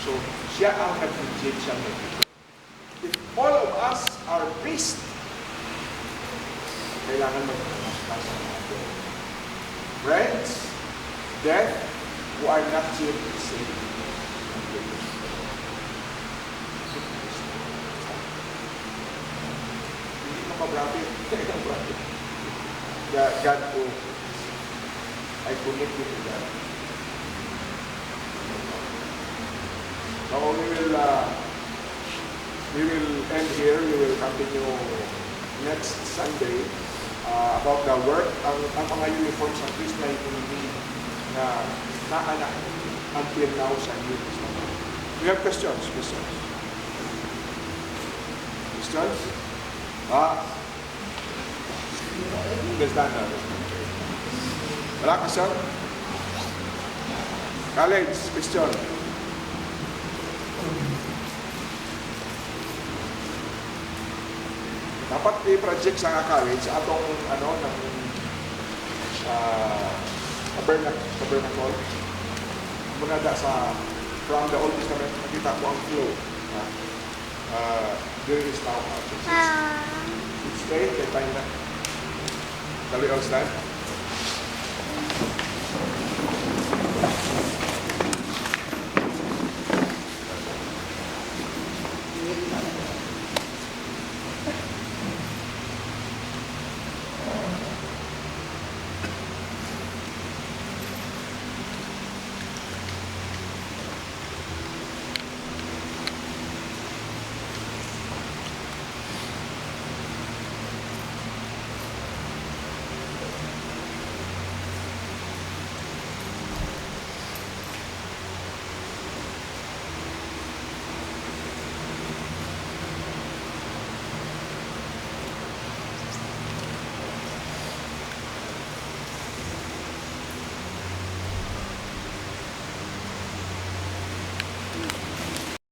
So, siya ang nag-reject siya ng Ito. If all of us are priests, kailangan magpapasok sa natin. Friends, death, who are not yet saved. Hindi ka pa-profit. God ko, I commit you to that. Now we will end here. We will continue next Sunday about the work. Ang mga uniforms ng Christian community na naanak until now sa New Testament. We have questions? Questions? Understand na. Wala question? College, question? Dapat i-project sa college atong ng tabernacle. Muna sa from the Old Testament, nakita ko ang flow. There is now. It's day, kaya tayo na. Shall we all stand?